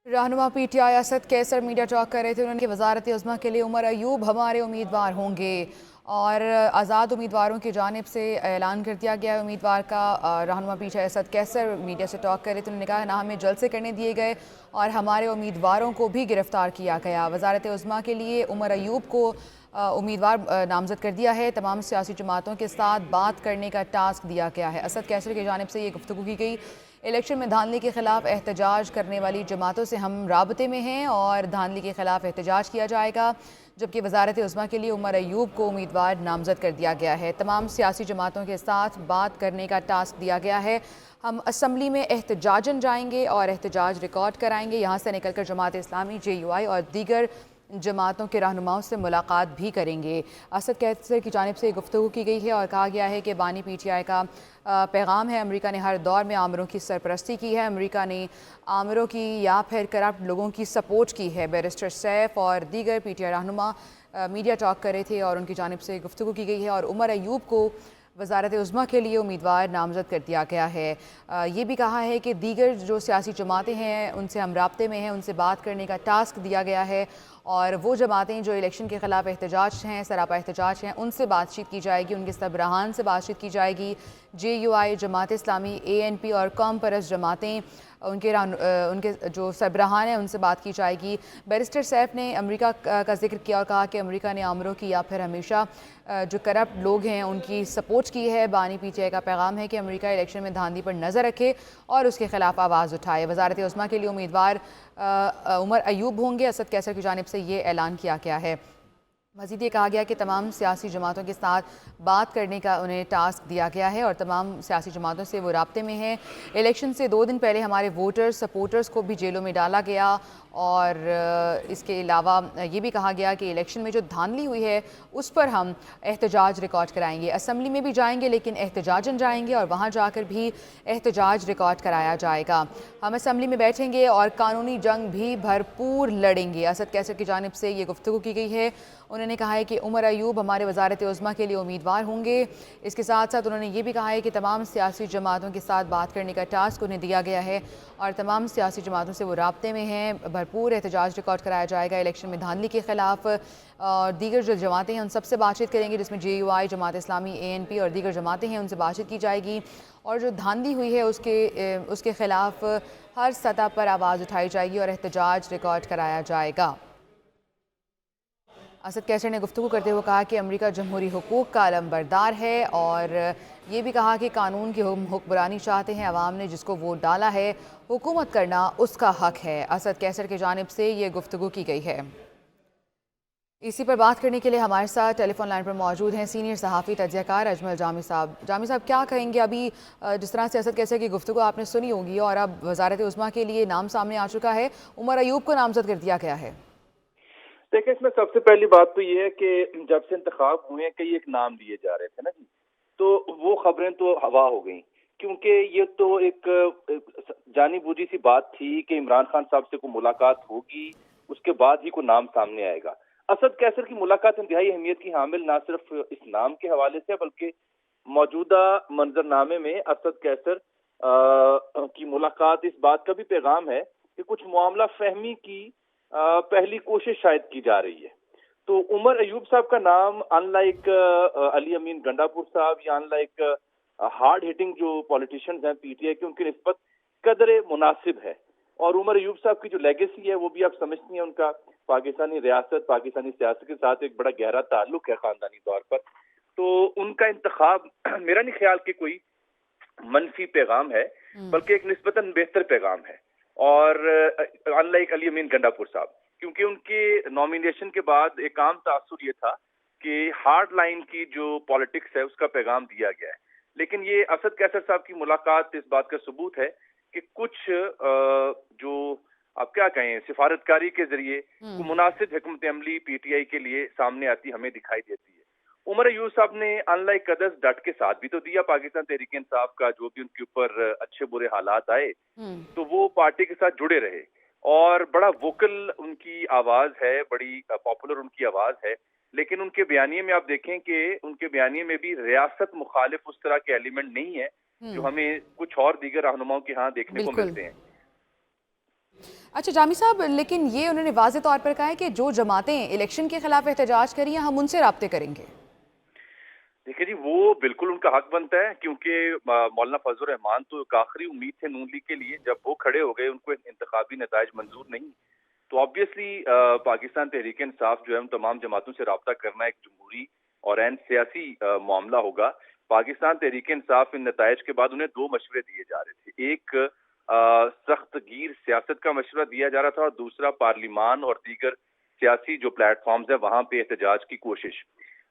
रहनुमा PTI Asad Qaiser media talk कर रहे थे। उन्होंने वजारत उज़्मा के लिए उमर अयूब हमारे उम्मीदवार होंगे और आज़ाद उम्मीदवारों की जानिब से ऐलान कर दिया गया है उम्मीदवार का। रहनुमा पीटीआई असद कैसर मीडिया से टॉक कर रहे थे। उन्होंने कहा ना हमें जलसे करने दिए गए और हमारे उम्मीदवारों को भी गिरफ्तार किया गया। वजारत उज़्मा के लिए उमर अयूब को उम्मीदवार नामजद कर दिया है। तमाम सियासी जमातों के साथ बात करने का टास्क दिया गया है। असद कैसर की जानिब से ये गुफ्तगू की गई। इलेक्शन में धांधली के खिलाफ एहतजाज करने वाली जमातों से हम राबते में हैं और धांधली के खिलाफ एहतजाज किया जाएगा। जबकि वजारत उज़्मा के लिए उमर अयूब को उम्मीदवार नामजद कर दिया गया है। तमाम सियासी जमातों के साथ बात करने का टास्क दिया गया है। हम असम्बली में एहतजाजन जाएंगे और एहतजाज रिकॉर्ड कराएंगे। यहाँ से निकल कर जमात इस्लामी, JUI और दीगर जमातों के रहनुमाओं से मुलाकात भी करेंगे। असद कैसर की जानिब से गुफ्तगू की गई है और कहा गया है कि बानी PTI का पैगाम है। अमेरिका ने हर दौर में आमरों की सरपरस्ती की है। अमेरिका ने आमरों की या फिर करप्ट लोगों की सपोर्ट की है। बैरिस्टर सैफ और दीगर PTI रहनुमा मीडिया टॉक कर रहे थे और उनकी जानिब से गुफ्तगू की गई है और उमर अयूब को वजारत उज़्मा के लिए उम्मीदवार नामज़द कर दिया गया है। ये भी कहा है कि दीगर जो सियासी जमातें हैं उनसे हम राब्ते में हैं, उनसे बात करने का टास्क दिया गया है और वो जमातें जो इलेक्शन के ख़िलाफ़ एहतजाज हैं, सरापा एहतजाज हैं, उनसे बातचीत की जाएगी, उनके सरबराहान से बातचीत की जाएगी। JUI, जमात इस्लामी, ANP और कौम परस्त जमातें उनके जो सरबराहान हैं उनसे बात की जाएगी। बैरिस्टर सैफ ने अमेरिका का जिक्र किया और कहा कि अमेरिका ने आमरों की या फिर हमेशा जो करप्ट लोग हैं उनकी सपोर्ट की है। बानी PTI का पैगाम है कि अमेरिका इलेक्शन में धांधली पर नज़र रखे और उसके खिलाफ आवाज़ उठाए। वजारत उज़्मा के लिए उम्मीदवार उमर अयूब होंगे। असद कैसर की जानिब से ये ऐलान किया गया है। मज़ीद ये कहा गया कि तमाम सियासी जमातों के साथ बात करने का उन्हें टास्क दिया गया है और तमाम सियासी जमातों से वो राब्ते में हैं। इलेक्शन से 2 दिन पहले हमारे वोटर्स सपोर्टर्स को भी जेलों में डाला गया और इसके अलावा ये भी कहा गया कि इलेक्शन में जो धांधली हुई है उस पर हम एहतजाज रिकॉर्ड कराएंगे। असम्बली में भी जाएंगे लेकिन एहतजाजन जाएंगे और वहाँ जाकर भी एहतजाज रिकॉर्ड कराया जाएगा। हम असम्बली में बैठेंगे और कानूनी जंग भी भरपूर लड़ेंगे। असद कैसर की जानिब से ये गुफ्तगू की गई है। उन्होंने कहा है कि उमर अयूब हमारे वजारत उज़्मा के लिए उम्मीदवार होंगे। इसके साथ साथ उन्होंने ये भी कहा है कि तमाम सियासी जमातों के साथ बात करने का टास्क उन्हें दिया गया है और तमाम सियासी जमातों से वो राब्ते में हैं। भरपूर एहतजाज रिकॉर्ड कराया जाएगा इलेक्शन में धांधली के खिलाफ और दीगर जो जमातें हैं उन सबसे बातचीत करेंगे, जिसमें JUI, जमात इस्लामी, ANP और दीगर जमातें हैं उनसे बातचीत की जाएगी और जो धांधली हुई है उसके खिलाफ हर सतह पर आवाज़ उठाई जाएगी और एहतजाज रिकॉर्ड कराया जाएगा। असद कैसर ने गुफ्तगू करते हुए कहा कि अमेरिका जमहूरी हुकूक का अलमबरदार है और ये भी कहा कि कानून की हुक्मरानी चाहते हैं। अवाम ने जिसको वोट डाला है हुकूमत करना उसका हक है। असद कैसर की जानिब से ये गुफ्तगू की गई है। इसी पर बात करने के लिए हमारे साथ टेलीफोन लाइन पर मौजूद हैं सीनियर सहाफ़ी तज्ज़ियाकार अजमल जामी साहब। जामी साहब, क्या कहेंगे? अभी जिस तरह से असद कैसर की गुफ्तगू आपने सुनी होगी और अब वजारत उज़्मा के लिए नाम सामने आ चुका है, उमर अयूब को नामज़द कर दिया गया है। देखिए, इसमें सबसे पहली बात तो ये है कि जब से इंतखाब हुए कई एक नाम दिए जा रहे थे ना जी, तो वो खबरें तो हवा हो गई, क्योंकि ये तो एक जानी बूझी सी बात थी कि इमरान खान साहब से कोई मुलाकात होगी, उसके बाद ही कोई नाम सामने आएगा। असद कैसर की मुलाकात इंतहाई अहमियत की हामिल ना सिर्फ इस नाम के हवाले से बल्कि मौजूदा मंजरनामे में असद कैसर की मुलाकात इस बात का भी पैगाम है कि कुछ मामला फहमी की पहली कोशिश शायद की जा रही है। तो उमर अयूब साहब का नाम अनलाइक अली अमीन गंडापुर साहब या अनलाइक हार्ड हिटिंग जो पॉलिटिशियंस हैं PTI के, उनकी निस्बत कदरे मुनासिब है। और उमर अयूब साहब की जो लेगेसी है वो भी आप समझती हैं, उनका पाकिस्तानी रियासत, पाकिस्तानी सियासत के साथ एक बड़ा गहरा ताल्लुक है खानदानी तौर पर। तो उनका इंतखाब मेरा नहीं ख्याल कि कोई मनफी पैगाम है, बल्कि एक निस्बतन बेहतर पैगाम है। और अनलाइक अली अमीन गंडापुर साहब, क्योंकि उनके नॉमिनेशन के बाद एक आम तासुर ये था कि हार्ड लाइन की जो पॉलिटिक्स है उसका पैगाम दिया गया है। लेकिन ये असद कैसर साहब की मुलाकात इस बात का सबूत है कि कुछ जो आप क्या कहें सिफारतकारी के जरिए मुनासिब हिकमत अमली PTI के लिए सामने आती हमें दिखाई देती है। उमर अयूब साहब ने अनलाइक अदर्स डट के साथ भी तो दिया। पाकिस्तान तहरीक इंसाफ का जो भी उनके ऊपर अच्छे बुरे हालात आए तो वो पार्टी के साथ जुड़े रहे और बड़ा वोकल उनकी आवाज है, बड़ी पॉपुलर उनकी आवाज है। लेकिन उनके बयानिए में आप देखें कि उनके बयानिए में भी रियासत मुखालिफ उस तरह के एलिमेंट नहीं है जो हमें कुछ और दीगर रहनुमाओं के यहाँ देखने को मिलते हैं। अच्छा जामी साहब, लेकिन ये उन्होंने वाज़ेह तौर पर कहा है कि जो जमातें इलेक्शन के खिलाफ एहतजाज करी हैं हम उनसे राब्ते करेंगे। देखिए जी, वो बिल्कुल उनका हक बनता है, क्योंकि मौलाना फजल रहमान तो एक आखिरी उम्मीद थे नून लीग के लिए। जब वो खड़े हो गए, उनको इंतखाबी नताइज मंजूर नहीं, तो ऑब्वियसली पाकिस्तान तहरीक इंसाफ जो है उन तमाम जमातों से रब्ता करना एक जमहूरी और एन सियासी मामला होगा। पाकिस्तान तहरीक इंसाफ इन नताइज के बाद उन्हें दो मशवरे दिए जा रहे थे। एक सख्त गीर सियासत का मशवरा दिया जा रहा था, और दूसरा पार्लिमान और दीगर सियासी जो प्लेटफॉर्म्स है वहां पे एहतजाज की कोशिश।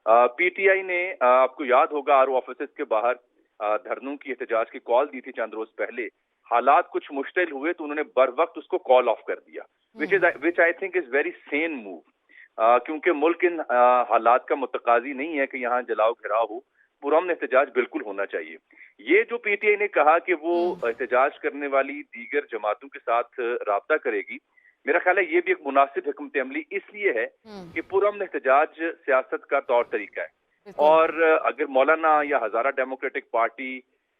पीटीआई ने आपको याद होगा आर ऑफिस के बाहर धरनों की एहतजाज की कॉल दी थी चंद रोज पहले। हालात कुछ मुश्किल हुए तो उन्होंने बर वक्त उसको कॉल ऑफ कर दिया, which I think is very sane move, क्योंकि मुल्क इन हालात का मुतकाजी नहीं है कि यहाँ जलाओ घिराव हो। पुरअमन एहतजाज बिल्कुल होना चाहिए। ये जो पीटीआई ने कहा कि वो एहतजाज करने वाली दीगर जमातों के साथ राब्ता करेगी, मेरा ख्याल है ये भी एक मुनासिब हिकमत अमली इसलिए है कि पुरअमन एहतजाज सियासत का तौर तरीका है। बिल्कुल। और अगर मौलाना या हजारा डेमोक्रेटिक पार्टी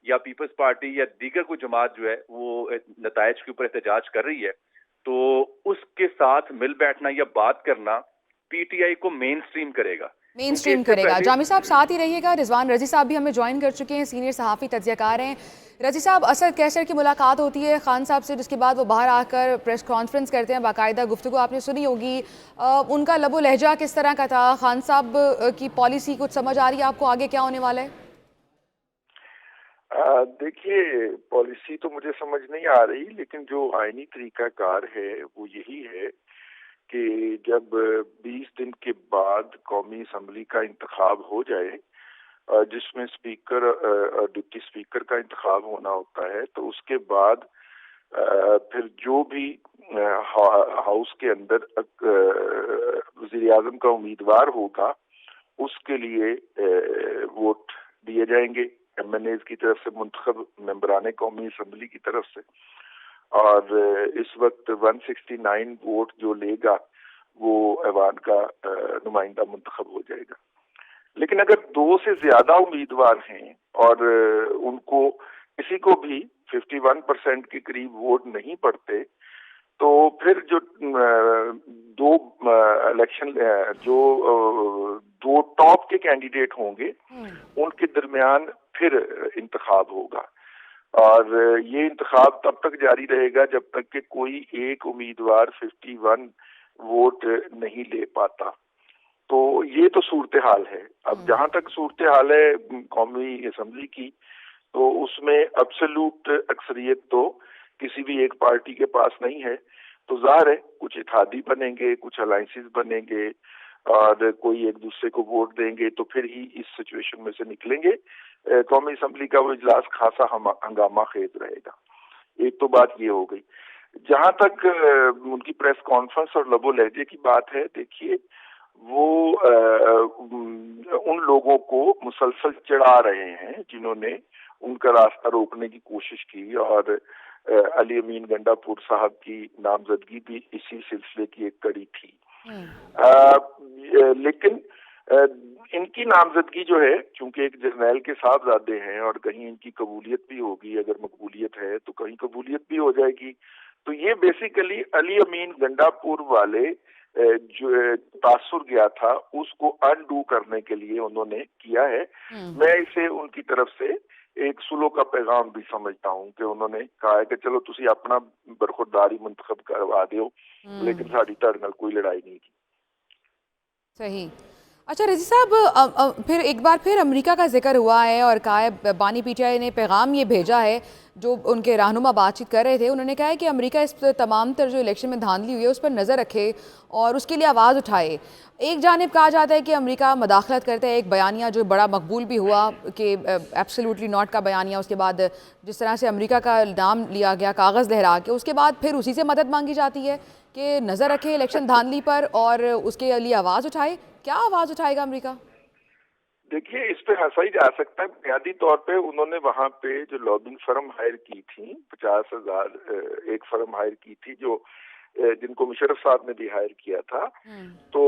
या पीपल्स पार्टी या दीगर कोई जमात जो है वो नताइज के ऊपर एहतजाज कर रही है, तो उसके साथ मिल बैठना या बात करना पीटीआई को मेन स्ट्रीम करेगा। मेन क्योंकि स्ट्रीम इससे करेगा। पहले जामी साहब साथ ही रहिएगा। रिजवान रजी साहब भी हमें ज्वाइन कर चुके हैं, सीनियर सहाफ़ी तज्ज़ियाकार हैं। रजी साहब, असद कैसर की मुलाकात होती है खान साहब से, जिसके बाद वो बाहर आकर प्रेस कॉन्फ्रेंस करते हैं, बाकायदा गुफ्तगू आपने सुनी होगी। उनका लबो लहजा किस तरह का था? खान साहब की पॉलिसी कुछ समझ आ रही है आपको, आगे क्या होने वाला है? देखिए, पॉलिसी तो मुझे समझ नहीं आ रही, लेकिन जो आईनी तरीकाकार है वो यही है कि जब 20 दिन के बाद कौमी असम्बली का इंतखाब हो जाए, जिसमें स्पीकर और डिप्टी स्पीकर का इंतखाब होना होता है, तो उसके बाद फिर जो भी हाउस के अंदर वज़ीर आज़म का उम्मीदवार होगा उसके लिए वोट दिए जाएंगे एमएनएज की तरफ से, मुंतखब मेंबरान कौमी असम्बली की तरफ से। और इस वक्त 169 वोट जो लेगा वो ऐवान का नुमाइंदा मुंतखब हो जाएगा। लेकिन अगर 2 से ज्यादा उम्मीदवार हैं और उनको किसी को भी 51% के करीब वोट नहीं पड़ते, तो फिर जो दो इलेक्शन जो दो टॉप के कैंडिडेट होंगे उनके दरमियान फिर इंतखाब होगा। और ये इंतखाब तब तक जारी रहेगा जब तक कि कोई एक उम्मीदवार 51 वोट नहीं ले पाता। तो ये तो सूरत हाल है। अब जहां तक सूरत हाल है कौमी असम्बली की, तो उसमें अब्सोल्यूट अक्सरियत तो किसी भी एक पार्टी के पास नहीं है। तो जाहिर है कुछ इत्तेहादी बनेंगे, कुछ अलायंसेस बनेंगे और कोई एक दूसरे को वोट देंगे, तो फिर ही इस सिचुएशन में से निकलेंगे। कौमी असम्बली का वो इजलास खासा हंगामा खेज रहेगा। एक तो बात ये हो गई। जहां तक उनकी प्रेस कॉन्फ्रेंस और लबो लहजे की बात है, देखिए वो उन लोगों को मुसलसल चिढ़ा रहे हैं जिन्होंने उनका रास्ता रोकने की कोशिश की, और अली अमीन गंडापुर साहब की नामजदगी भी इसी सिलसिले की एक कड़ी थी। लेकिन इनकी नामजदगी जो है, चूंकि एक जर्नैल के साहबजादे हैं और कहीं इनकी कबूलियत भी होगी, अगर मकबूलियत है तो कहीं कबूलियत भी हो जाएगी। तो ये बेसिकली अली अमीन गंडापुर वाले जो तासुर गया था उसको अनडू करने के लिए उन्होंने किया है। मैं इसे उनकी तरफ से एक सुलो का पैगाम भी समझता हूँ कि उन्होंने कहा है कि चलो तुसी अपना बरखुरदारी मुंतखब करवा दो, लेकिन साड़ी ताड़े नाल कोई लड़ाई नहीं की। सही। अच्छा रजी साहब, फिर एक बार फिर अमेरिका का जिक्र हुआ है और कहा है, बानी पीटीआई ने पैगाम ये भेजा है, जो उनके रहनुमा बातचीत कर रहे थे, उन्होंने कहा है कि अमेरिका इस तमाम तर जो इलेक्शन में धांधली हुई है उस पर नज़र रखे और उसके लिए आवाज़ उठाए। एक जानिब कहा जाता है कि अमेरिका मदाखलत करता है, एक बयानिया जो बड़ा मकबूल भी हुआ कि एब्सोल्युटली नॉट का बयानिया, उसके बाद जिस तरह से अमेरिका का नाम लिया गया कागज़ लहरा के, उसके बाद फिर उसी से मदद मांगी जाती है कि नज़र रखे इलेक्शन धांधली पर और उसके लिए आवाज़ उठाए। क्या आवाज़ उठाएगा अमेरिका? देखिए, इस पे हंसा ही जा सकता है। बुनियादी तौर पे उन्होंने वहां पे जो लॉबिंग फर्म हायर की थी, 50,000 एक फर्म हायर की थी, जो जिनको मुशर्रफ साहब ने भी हायर किया था। तो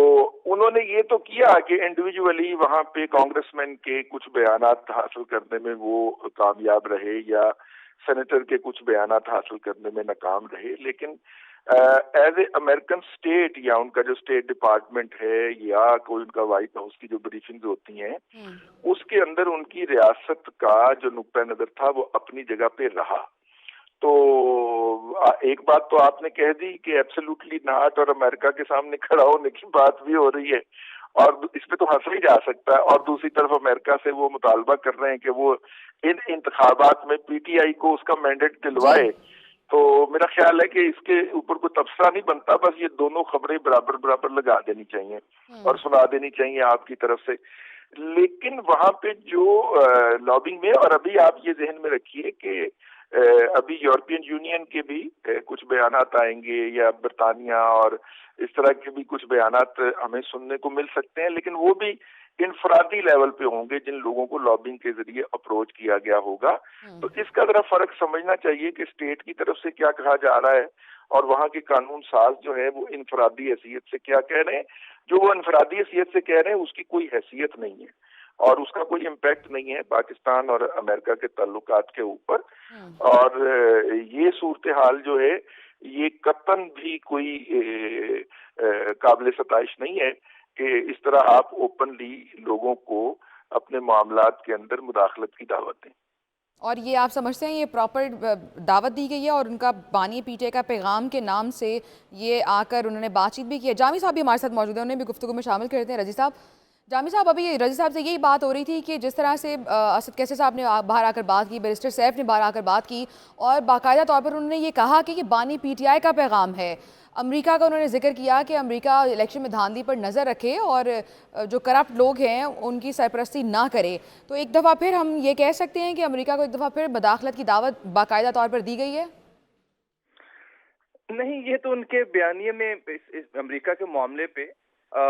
उन्होंने ये तो किया कि इंडिविजुअली वहां पे कांग्रेसमैन के कुछ बयानात हासिल करने में वो कामयाब रहे या सेनेटर के कुछ बयानात हासिल करने में नाकाम रहे, लेकिन ایز اے امریکن اسٹیٹ یا ان کا جو اسٹیٹ ڈپارٹمنٹ ہے یا کوئی ان کا وائٹ ہاؤس کی جو بریفنگز ہوتی ہیں اس کے اندر ان کی ریاست کا جو نقطۂ نظر تھا وہ اپنی جگہ پہ رہا. تو ایک بات تو آپ نے کہہ دی کہ ایبسولوٹلی ناٹ اور امریکہ کے سامنے کھڑا ہونے کی بات بھی ہو رہی ہے اور اس پہ تو ہنسا ہی جا سکتا ہے. اور دوسری طرف امریکہ سے وہ مطالبہ کر رہے ہیں کہ وہ ان انتخابات میں پی ٹی آئی کو اس کا مینڈیٹ دلوائے. تو میرا خیال ہے کہ اس کے اوپر کوئی تبصرہ نہیں بنتا, بس یہ دونوں خبریں برابر برابر لگا دینی چاہیے اور سنا دینی چاہیے آپ کی طرف سے. لیکن وہاں پہ جو لابنگ میں, اور ابھی آپ یہ ذہن میں رکھیے کہ ابھی یورپین یونین کے بھی کچھ بیانات آئیں گے یا برطانیہ اور اس طرح کے بھی کچھ بیانات ہمیں سننے کو مل سکتے ہیں, لیکن وہ بھی انفرادی لیول پہ ہوں گے جن لوگوں کو لابنگ کے ذریعے اپروچ کیا گیا ہوگا. تو اس کا ذرا فرق سمجھنا چاہیے کہ اسٹیٹ کی طرف سے کیا کہا جا رہا ہے اور وہاں کے قانون ساز جو ہے وہ انفرادی حیثیت سے کیا کہہ رہے ہیں. جو وہ انفرادی حیثیت سے کہہ رہے ہیں اس کی کوئی حیثیت نہیں ہے اور اس کا کوئی امپیکٹ نہیں ہے پاکستان اور امریکہ کے تعلقات کے اوپر. اور یہ صورتحال جو ہے یہ قطعاً بھی کوئی قابل ستائش نہیں ہے کہ اس طرح آپ اوپنلی لوگوں کو اپنے معاملات کے اندر مداخلت کی دعوت دیں. اور یہ آپ سمجھتے ہیں یہ پراپر دعوت دی گئی ہے اور ان کا بانی پی ٹی آئی کا پیغام کے نام سے یہ آ کر انہوں نے بات چیت بھی کی ہے؟ جامی صاحب بھی ہمارے ساتھ موجود ہیں, انہیں بھی گفتگو میں شامل کرتے ہیں. رضی صاحب, جامی صاحب, ابھی رضی صاحب سے یہی بات ہو رہی تھی کہ جس طرح سے اسد کیسر صاحب نے باہر آ کر بات کی, بیرسٹر سیف نے باہر آ کر بات کی اور باقاعدہ طور پر انہوں نے یہ کہا کہ یہ بانی پی ٹی آئی کا پیغام ہے. امریکہ کا انہوں نے ذکر کیا کہ امریکہ الیکشن میں دھاندلی پر نظر رکھے اور جو کرپٹ لوگ ہیں ان کی سرپرستی نہ کرے. تو ایک دفعہ پھر ہم یہ کہہ سکتے ہیں کہ امریکہ کو ایک دفعہ پھر مداخلت کی دعوت باقاعدہ طور پر دی گئی ہے؟ نہیں, یہ تو ان کے بیانیے میں اس امریکہ کے معاملے پہ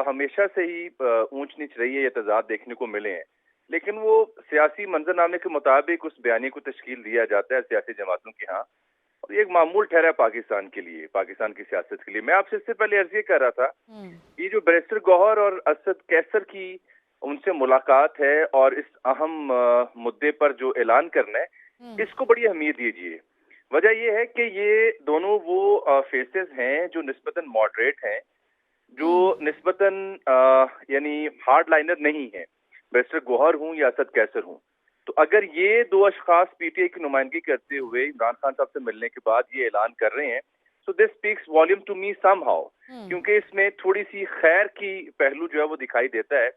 ہمیشہ سے ہی اونچ نیچ رہی ہے, یہ تضاد دیکھنے کو ملے ہیں, لیکن وہ سیاسی منظرنامے کے مطابق اس بیانیے کو تشکیل دیا جاتا ہے سیاسی جماعتوں کے ہاں, اور یہ ایک معمول ٹھہرا ہے پاکستان کے لیے, پاکستان کی سیاست کے لیے. میں آپ سے اس سے پہلے عرض یہ کر رہا تھا یہ جو بیرسٹر گوہر اور اسد کیسر کی ان سے ملاقات ہے اور اس اہم مدعے پر جو اعلان کرنا ہے, اس کو بڑی اہمیت دیجیے. وجہ یہ ہے کہ یہ دونوں وہ فیسز ہیں جو نسبتاً ماڈریٹ ہیں, جو نسبتاً یعنی ہارڈ لائنر نہیں ہیں, بیرسٹر گوہر ہوں یا اسد کیسر ہوں. تو اگر یہ دو اشخاص پی ٹی آئی کی نمائندگی کرتے ہوئے عمران خان صاحب سے ملنے کے بعد یہ اعلان کر رہے ہیں, so this speaks volume to me somehow, کیونکہ اس میں تھوڑی سی خیر کی پہلو جو ہے وہ دکھائی دیتا ہے.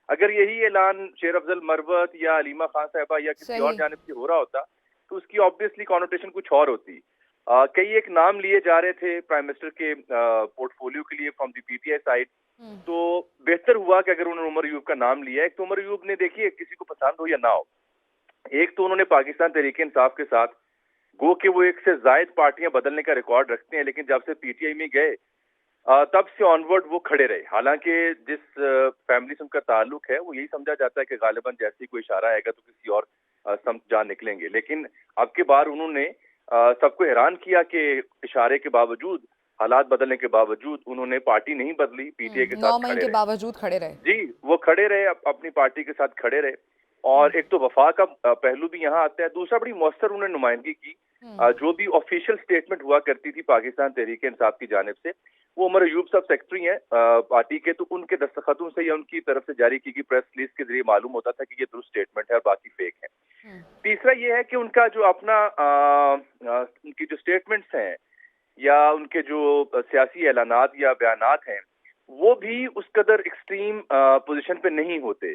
اگر یہی اعلان شیر افضل مروت یا علیمہ خان صاحبہ یا کسی اور جانب سے ہو رہا ہوتا تو اس کی آبویسلی کانوٹیشن کچھ اور ہوتی. کئی ایک نام لیے جا رہے تھے پرائم منسٹر کے پورٹ فولیو کے لیے from the P T I side, تو بہتر ہوا کہ اگر انہوں نے عمر ایوب کا نام لیا. ایک تو عمر ایوب نے, دیکھیے کسی کو پسند ہو یا نہ ہو, ایک تو انہوں نے پاکستان تحریک انصاف کے ساتھ گو کہ وہ ایک سے زائد پارٹیاں بدلنے کا ریکارڈ رکھتے ہیں, لیکن جب سے پی ٹی آئی میں گئے تب سے آن ورڈ وہ کھڑے رہے. حالانکہ جس فیملی سے ان کا تعلق ہے وہ یہی سمجھا جاتا ہے کہ غالباً جیسے کوئی اشارہ آئے گا تو کسی اور سمت جان نکلیں گے, لیکن اب کی بار انہوں نے سب کو حیران کیا کہ اشارے کے باوجود, حالات بدلنے کے باوجود انہوں نے پارٹی نہیں بدلی, پی ٹی آئی کے ساتھ کھڑے رہے. باوجود کھڑے رہے. جی, وہ کھڑے رہے, اپنی پارٹی کے ساتھ کھڑے رہے. اور ایک تو وفا کا پہلو بھی یہاں آتا ہے, دوسرا بڑی مؤثر انہوں نے نمائندگی کی. جو بھی آفیشیل سٹیٹمنٹ ہوا کرتی تھی پاکستان تحریک انصاف کی جانب سے, وہ عمر ایوب صاحب سیکرٹری ہیں پارٹی کے, تو ان کے دستخطوں سے یا ان کی طرف سے جاری کی گئی پریس ریلیز کے ذریعے معلوم ہوتا تھا کہ یہ درست سٹیٹمنٹ ہے اور باقی فیک ہے. تیسرا یہ ہے کہ ان کا جو اپنا ان کی جو سٹیٹمنٹس ہیں یا ان کے جو سیاسی اعلانات یا بیانات ہیں وہ بھی اس قدر ایکسٹریم پوزیشن پہ نہیں ہوتے.